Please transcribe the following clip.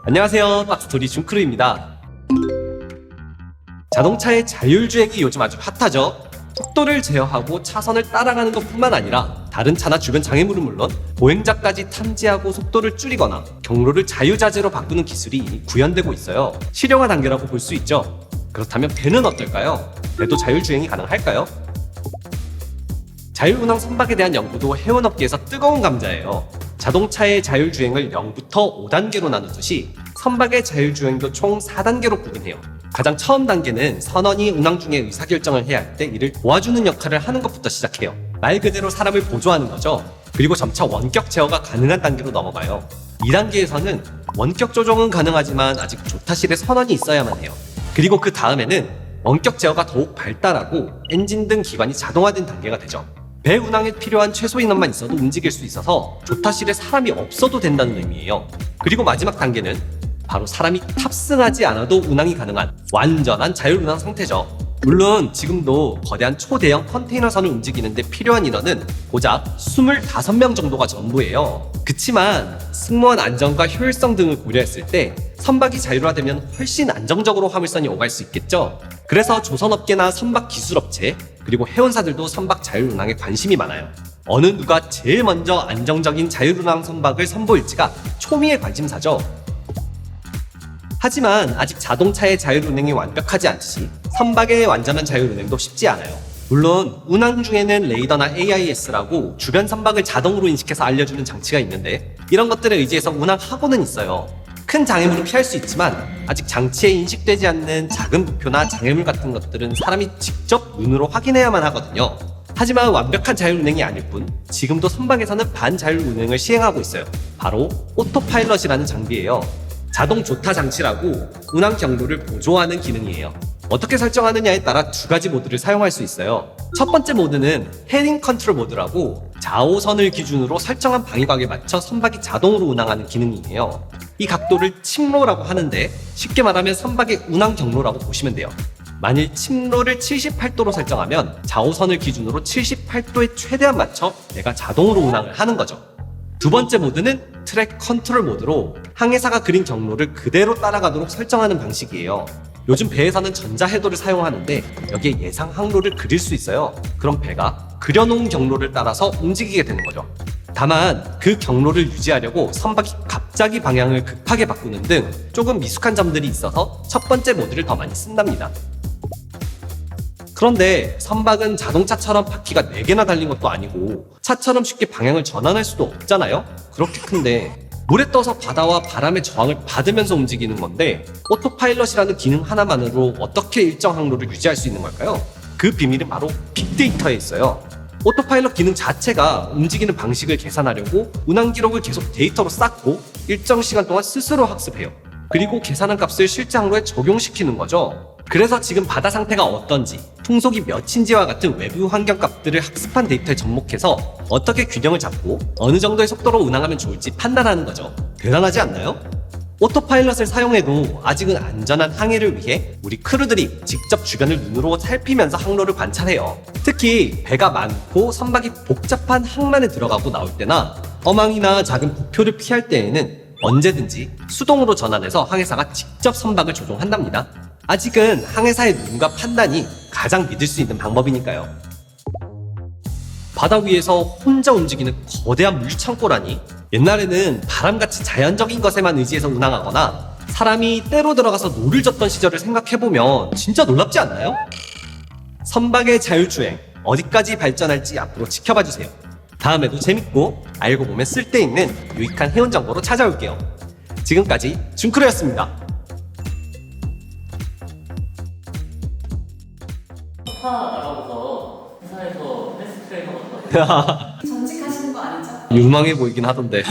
안녕하세요, 박스토리 준크루입니다. 자동차의 자율주행이 요즘 아주 핫하죠. 속도를 제어하고 차선을 따라가는 것뿐만 아니라 다른 차나 주변 장애물은 물론 보행자까지 탐지하고 속도를 줄이거나 경로를 자유자재로 바꾸는 기술이 이미 구현되고 있어요. 실용화 단계라고 볼 수 있죠. 그렇다면 배는 어떨까요? 배도 자율주행이 가능할까요? 자율운항 선박에 대한 연구도 해운업계에서 뜨거운 감자예요. 자동차의 자율주행을 0부터 5단계로 나누듯이 선박의 자율주행도 총 4단계로 구분해요. 가장 처음 단계는 선원이 운항 중에 의사결정을 해야 할 때 이를 도와주는 역할을 하는 것부터 시작해요. 말 그대로 사람을 보조하는 거죠. 그리고 점차 원격 제어가 가능한 단계로 넘어가요. 2단계에서는 원격 조종은 가능하지만 아직 조타실에 선원이 있어야만 해요. 그리고 그 다음에는 원격 제어가 더욱 발달하고 엔진 등 기관이 자동화된 단계가 되죠. 배 운항에 필요한 최소 인원만 있어도 움직일 수 있어서 조타실에 사람이 없어도 된다는 의미예요. 그리고 마지막 단계는 바로 사람이 탑승하지 않아도 운항이 가능한 완전한 자율운항 상태죠. 물론 지금도 거대한 초대형 컨테이너선을 움직이는데 필요한 인원은 고작 25명 정도가 전부예요. 그치만 승무원 안전과 효율성 등을 고려했을 때 선박이 자율화되면 훨씬 안정적으로 화물선이 오갈 수 있겠죠. 그래서 조선업계나 선박 기술업체 그리고 해운사들도 선박 자율운항에 관심이 많아요. 어느 누가 제일 먼저 안정적인 자율운항 선박을 선보일지가 초미의 관심사죠. 하지만 아직 자동차의 자율운행이 완벽하지 않듯이 선박의 완전한 자율운행도 쉽지 않아요. 물론 운항 중에는 레이더나 AIS라고 주변 선박을 자동으로 인식해서 알려주는 장치가 있는데 이런 것들에 의지해서 운항하고는 있어요. 큰 장애물은 피할 수 있지만 아직 장치에 인식되지 않는 작은 부표나 장애물 같은 것들은 사람이 직접 눈으로 확인해야만 하거든요. 하지만 완벽한 자율운행이 아닐 뿐 지금도 선박에서는 반자율운행을 시행하고 있어요. 바로 오토파일럿이라는 장비예요. 자동 조타 장치라고 운항 경로를 보조하는 기능이에요. 어떻게 설정하느냐에 따라 두 가지 모드를 사용할 수 있어요. 첫 번째 모드는 헤딩 컨트롤 모드라고 좌우선을 기준으로 설정한 방위각에 맞춰 선박이 자동으로 운항하는 기능이에요. 이 각도를 침로라고 하는데 쉽게 말하면 선박의 운항 경로라고 보시면 돼요. 만일 침로를 78도로 설정하면 좌우선을 기준으로 78도에 최대한 맞춰 내가 자동으로 운항을 하는 거죠. 두 번째 모드는 트랙 컨트롤 모드로 항해사가 그린 경로를 그대로 따라가도록 설정하는 방식이에요. 요즘 배에서는 전자해도를 사용하는데 여기에 예상 항로를 그릴 수 있어요. 그럼 배가 그려놓은 경로를 따라서 움직이게 되는 거죠. 다만 그 경로를 유지하려고 선박이 갑자기 방향을 급하게 바꾸는 등 조금 미숙한 점들이 있어서 첫 번째 모드를 더 많이 쓴답니다. 그런데 선박은 자동차처럼 바퀴가 4개나 달린 것도 아니고 차처럼 쉽게 방향을 전환할 수도 없잖아요? 그렇게 큰데 물에 떠서 바다와 바람의 저항을 받으면서 움직이는 건데 오토파일럿이라는 기능 하나만으로 어떻게 일정 항로를 유지할 수 있는 걸까요? 그 비밀은 바로 빅데이터에 있어요. 오토파일럿 기능 자체가 움직이는 방식을 계산하려고 운항 기록을 계속 데이터로 쌓고 일정 시간 동안 스스로 학습해요. 그리고 계산한 값을 실제 항로에 적용시키는 거죠. 그래서 지금 바다 상태가 어떤지, 풍속이 몇인지와 같은 외부 환경 값들을 학습한 데이터에 접목해서 어떻게 균형을 잡고 어느 정도의 속도로 운항하면 좋을지 판단하는 거죠. 대단하지 않나요? 오토파일럿을 사용해도 아직은 안전한 항해를 위해 우리 크루들이 직접 주변을 눈으로 살피면서 항로를 관찰해요. 특히 배가 많고 선박이 복잡한 항만에 들어가고 나올 때나 어망이나 작은 부표를 피할 때에는 언제든지 수동으로 전환해서 항해사가 직접 선박을 조종한답니다. 아직은 항해사의 눈과 판단이 가장 믿을 수 있는 방법이니까요. 바다 위에서 혼자 움직이는 거대한 물창고라니 옛날에는 바람같이 자연적인 것에만 의지해서 운항하거나 사람이 때로 들어가서 노를 젓던 시절을 생각해보면 진짜 놀랍지 않나요? 선박의 자율주행 어디까지 발전할지 앞으로 지켜봐주세요. 다음에도 재밌고 알고 보면 쓸데있는 유익한 해운 정보로 찾아올게요. 지금까지 준크루였습니다. 차 나가고서 회사에서 헬스 트레이너 같다고 전직하시는 거 아니죠? 유망해 보이긴 하던데